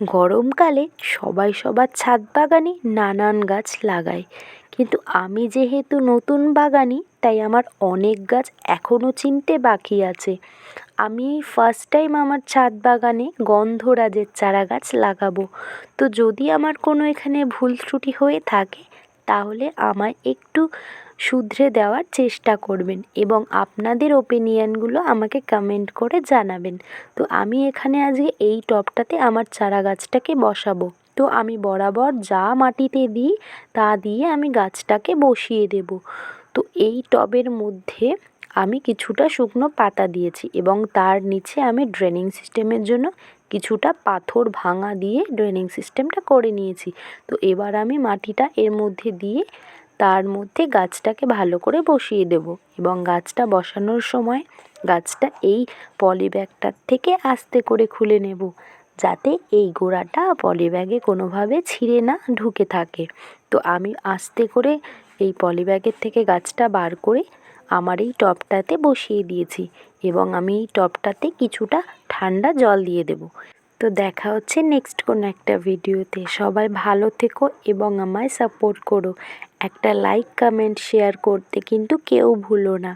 গরমকালে সবাই সবার ছাদ বাগানে নানান গাছ লাগায়, কিন্তু আমি যেহেতু নতুন বাগানি তাই আমার অনেক গাছ এখনও চিনতে বাকি আছে। আমি ফার্স্ট টাইম আমার ছাদ বাগানে গন্ধরাজের চারা গাছ লাগাবো। তো যদি আমার কোনো এখানে ভুল ত্রুটি হয়ে থাকে তাহলে আমায় একটু শুধরে দেওয়ার চেষ্টা করবেন এবং আপনাদের ওপিনিয়নগুলো আমাকে কমেন্ট করে জানাবেন। তো আমি এখানে আজকে এই টবটাতে আমার চারা গাছটাকে বসাবো। তো আমি বরাবর যা মাটিতে দিই তা দিয়ে আমি গাছটাকে বসিয়ে দেব। তো এই টবের মধ্যে আমি কিছুটা শুকনো পাতা দিয়েছি এবং তার নিচে আমি ড্রেনিং সিস্টেমের জন্য কিছুটা পাথর ভাঙা দিয়ে ড্রেনিং সিস্টেমটা করে নিয়েছি। তো এবার আমি মাটিটা এর মধ্যে দিয়ে তার মধ্যে গাছটাকে ভালো করে বসিয়ে দেব এবং গাছটা বসানোর সময় গাছটা এই পলি ব্যাগটার থেকে আস্তে করে খুলে নেব, যাতে এই গোড়াটা পলি ব্যাগে কোনোভাবে ছিঁড়ে না ঢুকে থাকে। তো আমি আস্তে করে এই পলি ব্যাগের থেকে গাছটা বার করে আমার এই টবটাতে বসিয়ে দিয়েছি এবং আমি এই টবটাতে কিছুটা ঠান্ডা জল দিয়ে দেব। তো দেখা হচ্ছে নেক্সট কোনো একটা ভিডিওতে। সবাই ভালো থেকো এবং আমায় সাপোর্ট করো। একটা লাইক কমেন্ট শেয়ার করতে কিন্তু কেউ ভুলো না।